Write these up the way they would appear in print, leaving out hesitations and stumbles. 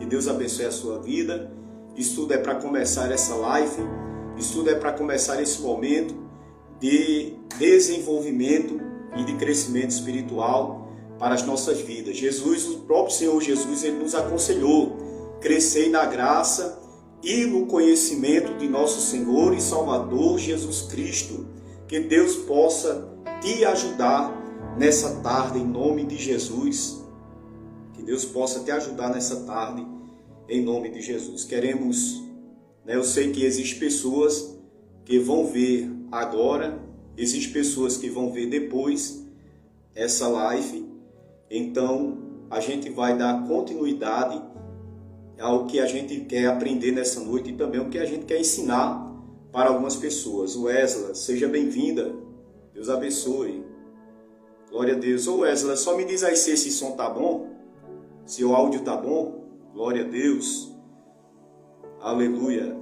Que Deus abençoe a sua vida. Isso tudo é para começar essa live. Isso tudo é para começar esse momento de desenvolvimento e de crescimento espiritual para as nossas vidas. Jesus, o próprio Senhor Jesus, ele nos aconselhou: crescei na graça e no conhecimento de nosso Senhor e Salvador Jesus Cristo. Que Deus possa te ajudar nessa tarde, em nome de Jesus. Que Deus possa te ajudar nessa tarde, em nome de Jesus. Queremos, eu sei que existem pessoas que vão ver agora, existem pessoas que vão ver depois essa live. Então, a gente vai dar continuidade ao que a gente quer aprender nessa noite e também o que a gente quer ensinar para algumas pessoas. Wesley, seja bem-vinda. Deus abençoe. Glória a Deus. Ô Wesley, só me diz aí se esse som tá bom, se o áudio tá bom. Glória a Deus. Aleluia.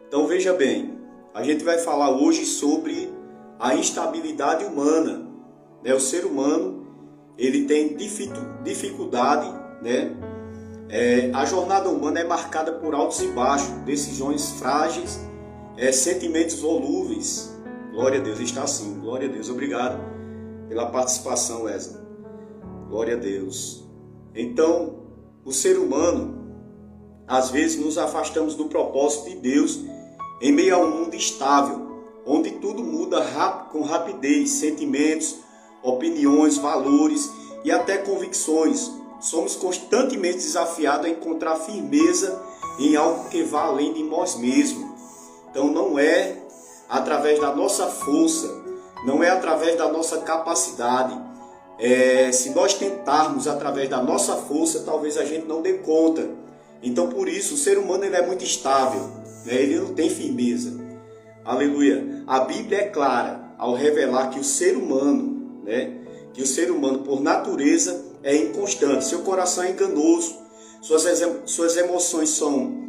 Então veja bem, a gente vai falar hoje sobre a instabilidade humana. O ser humano, ele tem dificuldade, a jornada humana é marcada por altos e baixos, decisões frágeis, sentimentos volúveis. Glória a Deus, está assim. Glória a Deus, obrigado pela participação, Wesley. Glória a Deus. Então, o ser humano, às vezes nos afastamos do propósito de Deus em meio a um mundo instável, onde tudo muda com rapidez, sentimentos, opiniões, valores e até convicções. Somos constantemente desafiados a encontrar firmeza em algo que vá além de nós mesmos. Então não é através da nossa força, não é através da nossa capacidade. Se nós tentarmos através da nossa força, talvez a gente não dê conta. Então por isso o ser humano ele é muito instável, ele não tem firmeza. Aleluia. A Bíblia é clara ao revelar que o ser humano, por natureza é inconstante, seu coração é enganoso, suas emoções são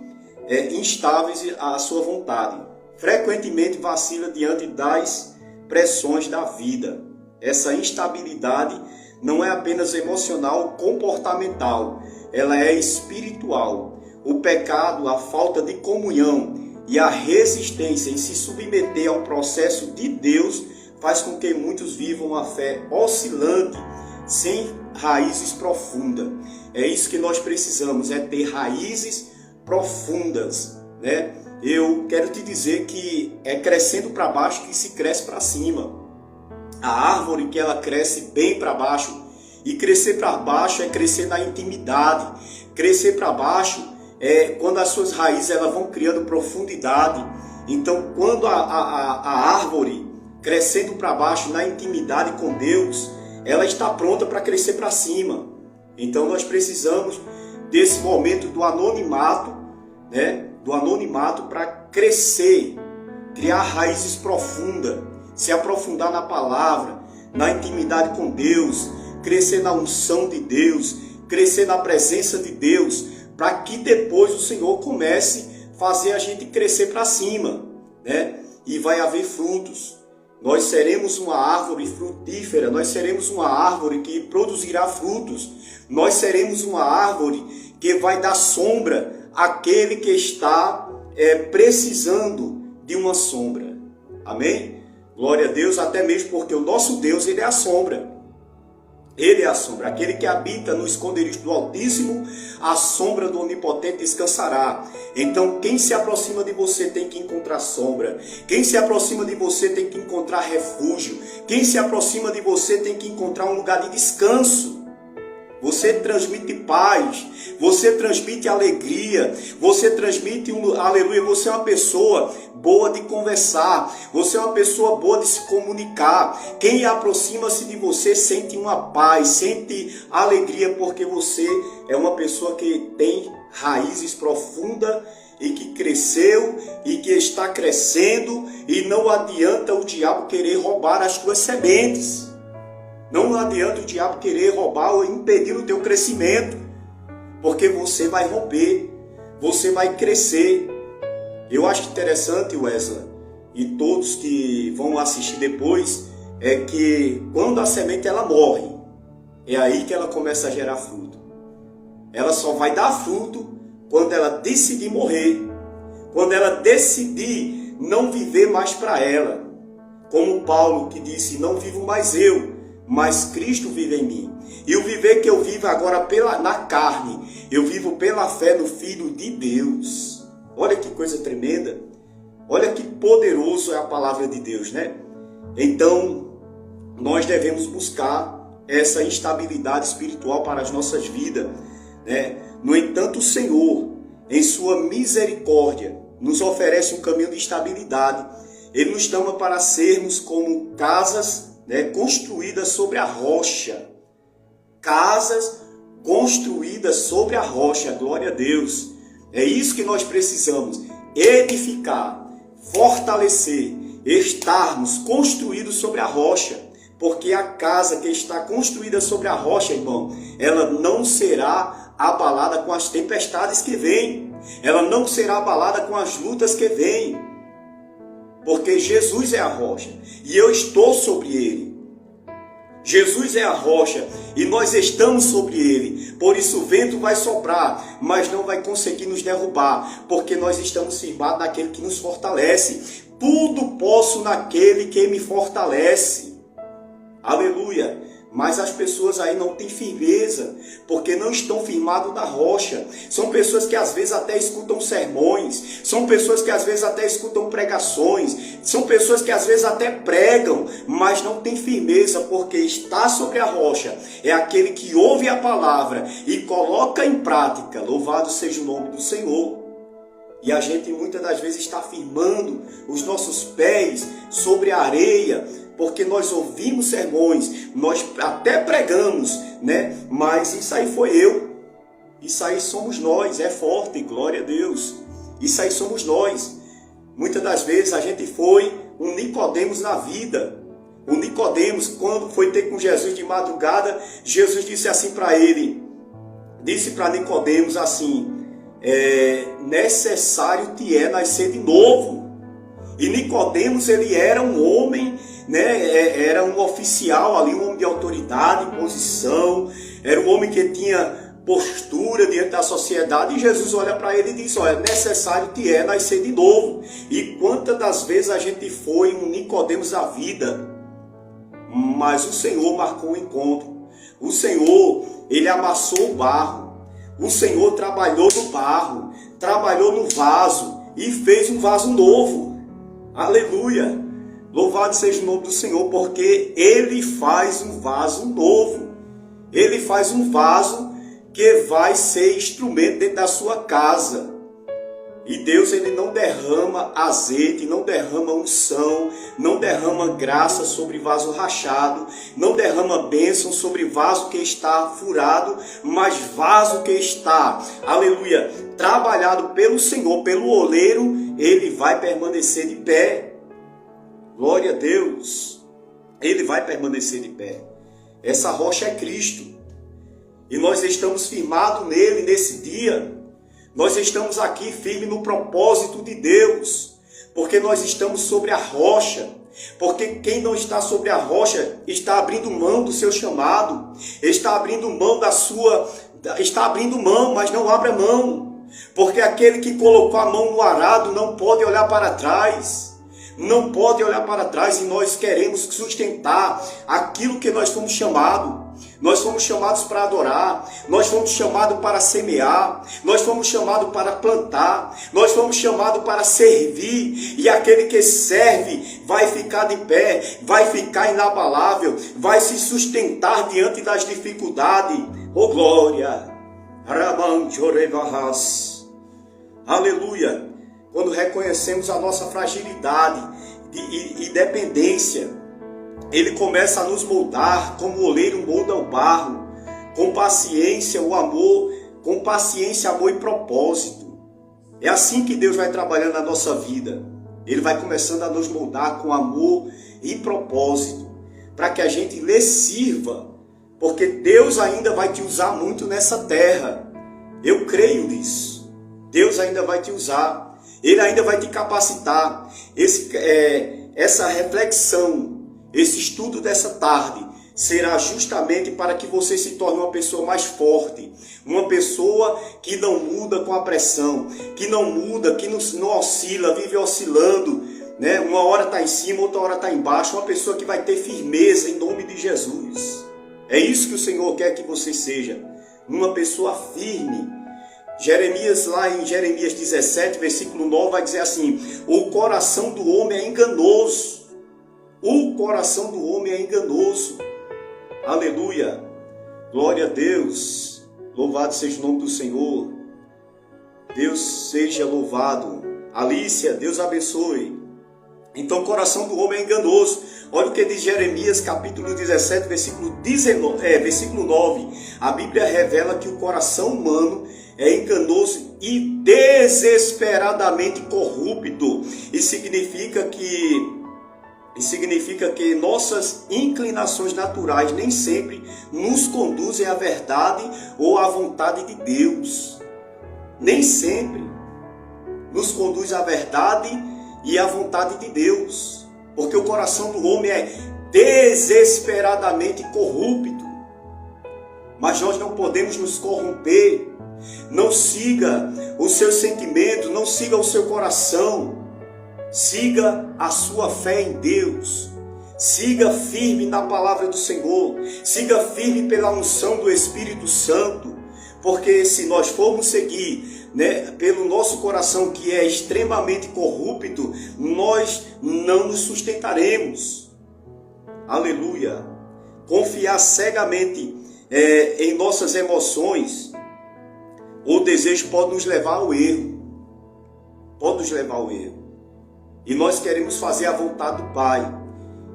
instáveis à sua vontade. Frequentemente vacila diante das pressões da vida. Essa instabilidade não é apenas emocional ou comportamental, ela é espiritual. O pecado, a falta de comunhão e a resistência em se submeter ao processo de Deus faz com que muitos vivam a fé oscilante, sem raízes profundas. É isso que nós precisamos, ter raízes profundas. Eu quero te dizer que é crescendo para baixo que se cresce para cima. A árvore que ela cresce bem para baixo, e crescer para baixo é crescer na intimidade. Crescer para baixo é quando as suas raízes elas vão criando profundidade. Então, quando a árvore crescendo para baixo na intimidade com Deus, ela está pronta para crescer para cima. Então nós precisamos desse momento do anonimato, para crescer, criar raízes profundas, se aprofundar na palavra, na intimidade com Deus, crescer na unção de Deus, crescer na presença de Deus, para que depois o Senhor comece a fazer a gente crescer para cima, e vai haver frutos. Nós seremos uma árvore frutífera, nós seremos uma árvore que produzirá frutos, nós seremos uma árvore que vai dar sombra àquele que está precisando de uma sombra. Amém? Glória a Deus, até mesmo porque o nosso Deus, ele é a sombra. Ele é a sombra, aquele que habita no esconderijo do Altíssimo, a sombra do Onipotente descansará. Então quem se aproxima de você tem que encontrar sombra. Quem se aproxima de você tem que encontrar refúgio. Quem se aproxima de você tem que encontrar um lugar de descanso. Você transmite paz, você transmite alegria, você transmite aleluia, você é uma pessoa boa de conversar, você é uma pessoa boa de se comunicar. Quem aproxima-se de você sente uma paz, sente alegria, porque você é uma pessoa que tem raízes profundas e que cresceu e que está crescendo, e não adianta o diabo querer roubar as tuas sementes. Não adianta o diabo querer roubar ou impedir o teu crescimento, porque você vai romper, você vai crescer. Eu acho interessante, Wesley, e todos que vão assistir depois, é que quando a semente ela morre, é aí que ela começa a gerar fruto. ela só vai dar fruto quando ela decidir morrer, quando ela decidir não viver mais para ela. Como Paulo que disse, não vivo mais eu, mas Cristo vive em mim. E o viver que eu vivo agora na carne, eu vivo pela fé no Filho de Deus. Olha que coisa tremenda. Olha que poderoso é a palavra de Deus, né? Então, nós devemos buscar essa estabilidade espiritual para as nossas vidas, né? No entanto, o Senhor, em sua misericórdia, nos oferece um caminho de estabilidade. Ele nos chama para sermos como casas, né, construídas sobre a rocha. Casas construídas sobre a rocha, glória a Deus. É isso que nós precisamos, edificar, fortalecer, estarmos construídos sobre a rocha. Porque a casa que está construída sobre a rocha, irmão, ela não será abalada com as tempestades que vêm. Ela não será abalada com as lutas que vêm. Porque Jesus é a rocha e eu estou sobre ele. Jesus é a rocha e nós estamos sobre ele. Por isso o vento vai soprar, mas não vai conseguir nos derrubar, porque nós estamos firmados naquele que nos fortalece. Tudo posso naquele que me fortalece. Aleluia! Mas as pessoas aí não têm firmeza, porque não estão firmados na rocha. São pessoas que às vezes até escutam sermões, são pessoas que às vezes até escutam pregações, são pessoas que às vezes até pregam, mas não têm firmeza, porque está sobre a rocha é aquele que ouve a palavra e coloca em prática. Louvado seja o nome do Senhor. E a gente muitas das vezes está firmando os nossos pés sobre a areia, porque nós ouvimos sermões, nós até pregamos, né? Mas isso aí foi eu. Isso aí somos nós, é forte, glória a Deus. Isso aí somos nós. Muitas das vezes a gente foi um Nicodemos na vida. O Nicodemos, quando foi ter com Jesus de madrugada, Jesus disse assim para ele, disse para Nicodemos assim, necessário te é nascer de novo. E Nicodemos, ele era um homem, né? Era um oficial ali, um homem de autoridade, posição, era um homem que tinha postura diante da sociedade, e Jesus olha para ele e diz, olha, necessário te é nascer de novo. E quantas das vezes a gente foi um Nicodemos da vida, mas o Senhor marcou o encontro. O Senhor, ele amassou o barro, o Senhor trabalhou no barro, trabalhou no vaso e fez um vaso novo. Aleluia! Louvado seja o nome do Senhor, porque Ele faz um vaso novo. Ele faz um vaso que vai ser instrumento dentro da sua casa. E Deus, ele não derrama azeite, não derrama unção, não derrama graça sobre vaso rachado, não derrama bênção sobre vaso que está furado, mas vaso que está, aleluia, trabalhado pelo Senhor, pelo oleiro, ele vai permanecer de pé. Glória a Deus. Ele vai permanecer de pé. Essa rocha é Cristo. E nós estamos firmados nele nesse dia. Nós estamos aqui firmes no propósito de Deus. Porque nós estamos sobre a rocha. Porque quem não está sobre a rocha está abrindo mão do seu chamado. Está abrindo mão está abrindo mão, mas não abre a mão. Porque aquele que colocou a mão no arado não pode olhar para trás. Não pode olhar para trás, e nós queremos sustentar aquilo que nós fomos chamados. Nós fomos chamados para adorar, nós fomos chamados para semear, nós fomos chamados para plantar, nós fomos chamados para servir, e aquele que serve vai ficar de pé, vai ficar inabalável, vai se sustentar diante das dificuldades. Oh glória! Aleluia! Quando reconhecemos a nossa fragilidade e dependência, ele começa a nos moldar como o oleiro molda o barro, com paciência, o amor, com paciência, amor e propósito. É assim que Deus vai trabalhando na nossa vida. Ele vai começando a nos moldar com amor e propósito, para que a gente lhe sirva, porque Deus ainda vai te usar muito nessa terra. Eu creio nisso. Deus ainda vai te usar. Ele ainda vai te capacitar. Essa reflexão, esse estudo dessa tarde, será justamente para que você se torne uma pessoa mais forte, uma pessoa que não muda com a pressão, que não muda, que não oscila, vive oscilando, né? Uma hora está em cima, outra hora está embaixo, uma pessoa que vai ter firmeza em nome de Jesus. É isso que o Senhor quer que você seja, uma pessoa firme. Jeremias, lá em Jeremias 17, versículo 9, vai dizer assim: o coração do homem é enganoso. O coração do homem é enganoso. Aleluia. Glória a Deus. Louvado seja o nome do Senhor. Deus seja louvado. Alícia, Deus abençoe. Então, o coração do homem é enganoso. Olha o que diz Jeremias, capítulo 17, versículo 9. A Bíblia revela que o coração humano é enganoso e desesperadamente corrupto. E significa que nossas inclinações naturais nem sempre nos conduzem à verdade ou à vontade de Deus. Nem sempre nos conduz à verdade e à vontade de Deus. Porque o coração do homem é desesperadamente corrupto. Mas nós não podemos nos corromper. Não siga os seus sentimentos, não siga o seu coração. Siga a sua fé em Deus. Siga firme na palavra do Senhor. Siga firme pela unção do Espírito Santo. Porque se nós formos seguir, né, pelo nosso coração que é extremamente corrupto, nós não nos sustentaremos. Aleluia. Confiar cegamente em nossas emoções ou desejo pode nos levar ao erro. Pode nos levar ao erro. E nós queremos fazer a vontade do Pai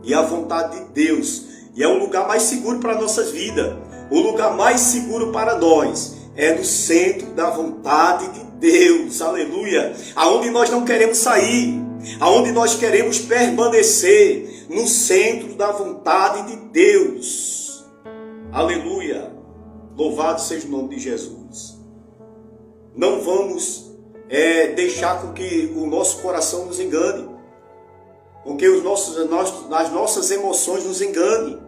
e a vontade de Deus. E é o lugar mais seguro para nossas vidas. O lugar mais seguro para nós é no centro da vontade de Deus. Aleluia. Aonde nós não queremos sair. Aonde nós queremos permanecer. No centro da vontade de Deus. Aleluia. Louvado seja o nome de Jesus. Não vamos deixar com que o nosso coração nos engane, com que as nossas emoções nos enganem.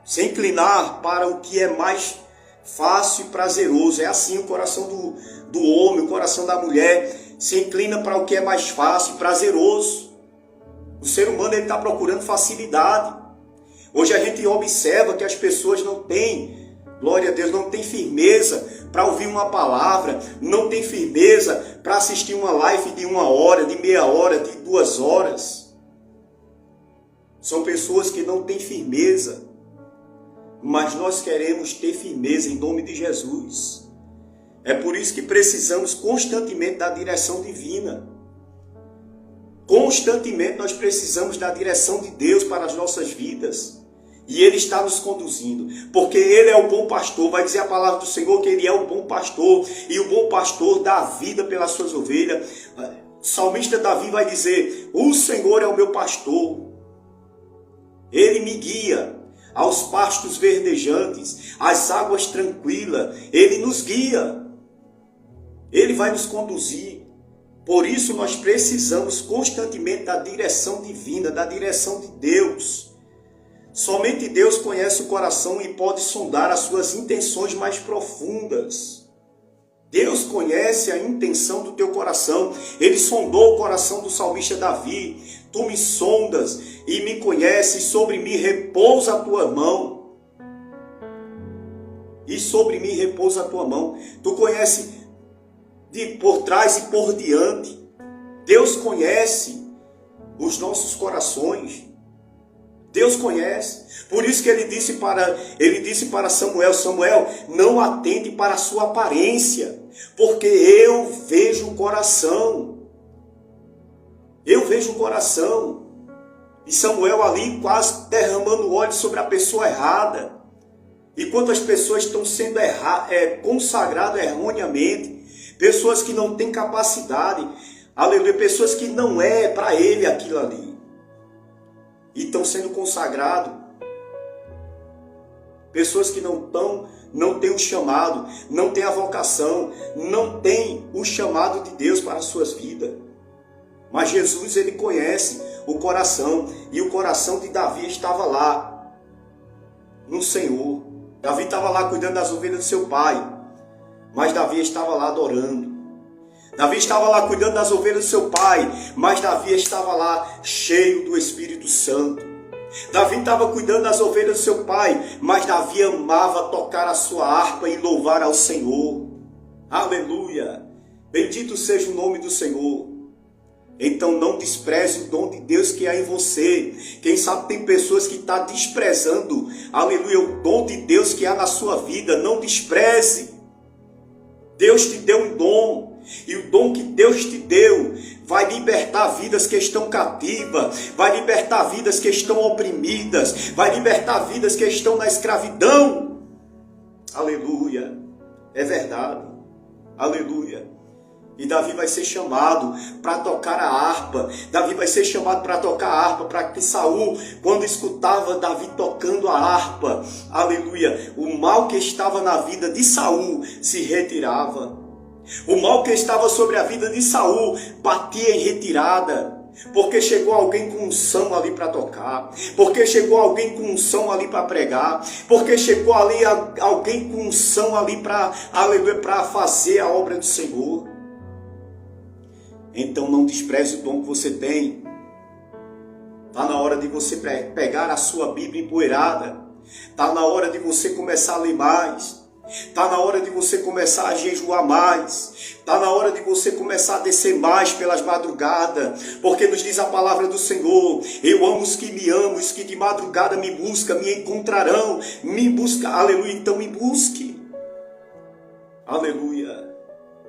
Se inclinar para o que é mais fácil e prazeroso. É assim o coração do homem, o coração da mulher se inclina para o que é mais fácil e prazeroso. O ser humano está procurando facilidade. Hoje a gente observa que as pessoas não têm, glória a Deus, não tem firmeza para ouvir uma palavra, não tem firmeza para assistir uma live de 1 hora, de meia hora, de 2 horas. São pessoas que não têm firmeza, mas nós queremos ter firmeza em nome de Jesus. É por isso que precisamos constantemente da direção divina. Constantemente nós precisamos da direção de Deus para as nossas vidas. E Ele está nos conduzindo, porque Ele é o bom pastor. Vai dizer a palavra do Senhor que Ele é o bom pastor, e o bom pastor dá a vida pelas suas ovelhas. O salmista Davi vai dizer: o Senhor é o meu pastor, Ele me guia aos pastos verdejantes, às águas tranquilas. Ele nos guia, Ele vai nos conduzir. Por isso nós precisamos constantemente da direção divina, da direção de Deus. Somente Deus conhece o coração e pode sondar as suas intenções mais profundas. Deus conhece a intenção do teu coração. Ele sondou o coração do salmista Davi. Tu me sondas e me conheces, sobre mim repousa a tua mão. E sobre mim repousa a tua mão. Tu conheces por trás e por diante. Deus conhece os nossos corações. Deus conhece. Por isso que ele disse para Samuel: Samuel, não atente para a sua aparência, porque eu vejo o coração. Eu vejo o coração. E Samuel ali quase derramando óleo sobre a pessoa errada. E quantas pessoas estão sendo consagradas erroneamente, pessoas que não têm capacidade, aleluia, pessoas que não é para ele aquilo ali. E estão sendo consagrados. Pessoas que não têm o chamado, não têm a vocação, não têm o chamado de Deus para as suas vidas. Mas Jesus, Ele conhece o coração. E o coração de Davi estava lá, no Senhor. Davi estava lá cuidando das ovelhas do seu pai, mas Davi estava lá adorando. Davi estava lá cuidando das ovelhas do seu pai, mas Davi estava lá cheio do Espírito Santo. Davi estava cuidando das ovelhas do seu pai, mas Davi amava tocar a sua harpa e louvar ao Senhor. Aleluia! Bendito seja o nome do Senhor. Então não despreze o dom de Deus que há em você. Quem sabe tem pessoas que estão desprezando, aleluia, o dom de Deus que há na sua vida. Não despreze. Deus te deu um dom. E o dom que Deus te deu vai libertar vidas que estão cativas, vai libertar vidas que estão oprimidas, vai libertar vidas que estão na escravidão. Aleluia. É verdade. Aleluia. E Davi vai ser chamado para tocar a harpa. Davi vai ser chamado para tocar a harpa, para que Saul, quando escutava Davi tocando a harpa, aleluia, o mal que estava na vida de Saul se retirava. O mal que estava sobre a vida de Saul batia em retirada. Porque chegou alguém com unção ali para tocar. Porque chegou alguém com unção ali para pregar. Porque chegou ali alguém com unção ali para fazer a obra do Senhor. Então não despreze o dom que você tem. Está na hora de você pegar a sua Bíblia empoeirada. Está na hora de você começar a ler mais. Está na hora de você começar a jejuar mais. Está na hora de você começar a descer mais pelas madrugadas. Porque nos diz a palavra do Senhor: eu amo os que me amam, os que de madrugada me buscam, me encontrarão. Me busca, aleluia, então me busque. Aleluia.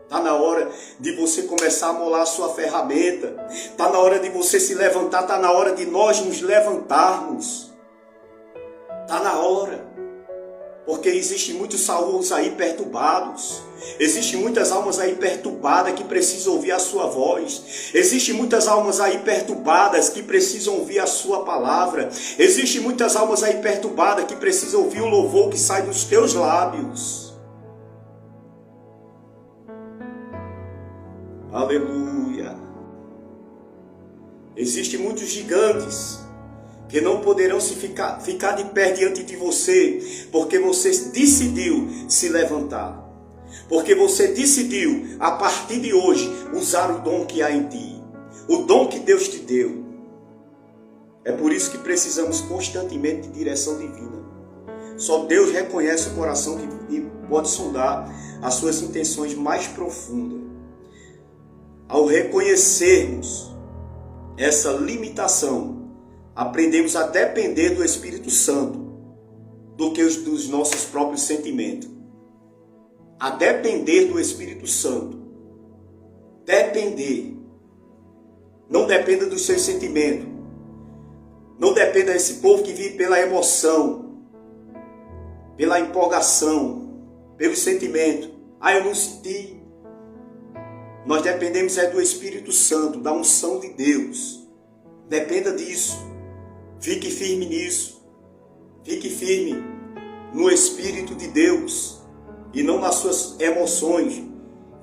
Está na hora de você começar a molar a sua ferramenta. Está na hora de você se levantar. Está na hora de nós nos levantarmos. Está na hora. Porque existem muitos Sauls aí perturbados. Existem muitas almas aí perturbadas que precisam ouvir a sua voz. Existem muitas almas aí perturbadas que precisam ouvir a sua palavra. Existem muitas almas aí perturbadas que precisam ouvir o louvor que sai dos teus lábios. Aleluia. Existem muitos gigantes que não poderão ficar de pé diante de você, porque você decidiu se levantar. Porque você decidiu, a partir de hoje, usar o dom que há em ti. O dom que Deus te deu. É por isso que precisamos constantemente de direção divina. Só Deus reconhece o coração e pode sondar as suas intenções mais profundas. Ao reconhecermos essa limitação, aprendemos a depender do Espírito Santo do que dos nossos próprios sentimentos. A depender do Espírito Santo. Depender. Não dependa dos seus sentimentos. Não dependa desse povo que vive pela emoção, pela empolgação, pelo sentimento. Ah, eu não senti. Nós dependemos do Espírito Santo, da unção de Deus. Dependa disso. Fique firme nisso. Fique firme no Espírito de Deus e não nas suas emoções.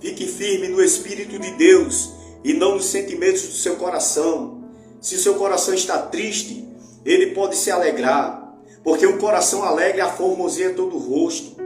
Fique firme no Espírito de Deus e não nos sentimentos do seu coração. Se seu coração está triste, ele pode se alegrar, porque um coração alegre aformoseia todo o rosto.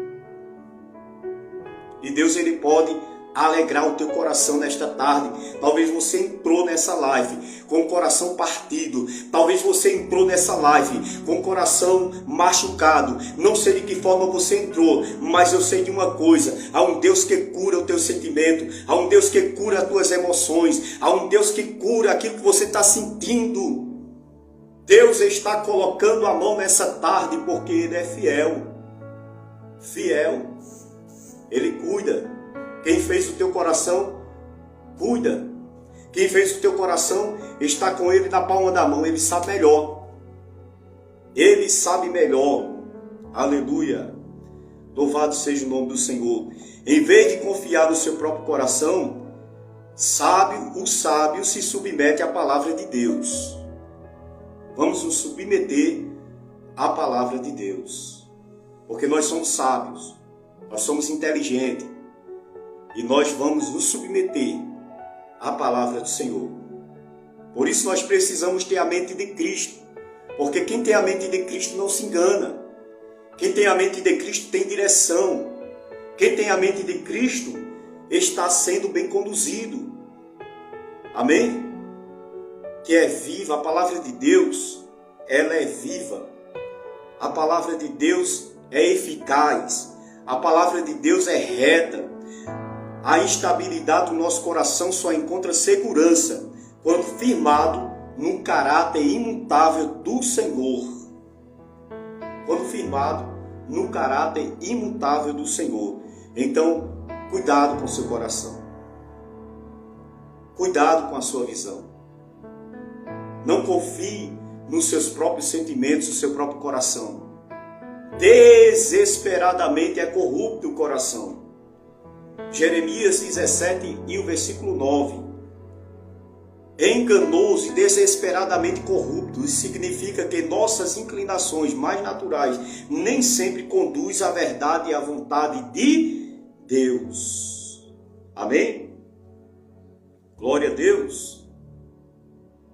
E Deus, ele pode alegrar o teu coração nesta tarde. Talvez você entrou nessa live com o coração partido. Talvez você entrou nessa live com o coração machucado. Não sei de que forma você entrou, mas eu sei de uma coisa: há um Deus que cura o teu sentimento, há um Deus que cura as tuas emoções, há um Deus que cura aquilo que você está sentindo. Deus está colocando a mão nessa tarde porque Ele é fiel. Fiel. Ele cuida. Quem fez o teu coração, cuida. Quem fez o teu coração está com Ele na palma da mão. Ele sabe melhor. Ele sabe melhor. Aleluia. Louvado seja o nome do Senhor. Em vez de confiar no seu próprio coração, o sábio se submete à palavra de Deus. Vamos nos submeter à palavra de Deus. Porque nós somos sábios. Nós somos inteligentes. E nós vamos nos submeter à palavra do Senhor. Por isso nós precisamos ter a mente de Cristo. Porque quem tem a mente de Cristo não se engana. Quem tem a mente de Cristo tem direção. Quem tem a mente de Cristo está sendo bem conduzido. Amém? Que é viva. A palavra de Deus, ela é viva. A palavra de Deus é eficaz. A palavra de Deus é reta. A instabilidade do nosso coração só encontra segurança quando firmado no caráter imutável do Senhor. Quando firmado no caráter imutável do Senhor. Então, cuidado com o seu coração. Cuidado com a sua visão. Não confie nos seus próprios sentimentos, no seu próprio coração. Desesperadamente é corrupto o coração. Jeremias 17 e o versículo 9. Enganoso e desesperadamente corrupto. Isso significa que nossas inclinações mais naturais nem sempre conduzem à verdade e à vontade de Deus. Amém? Glória a Deus.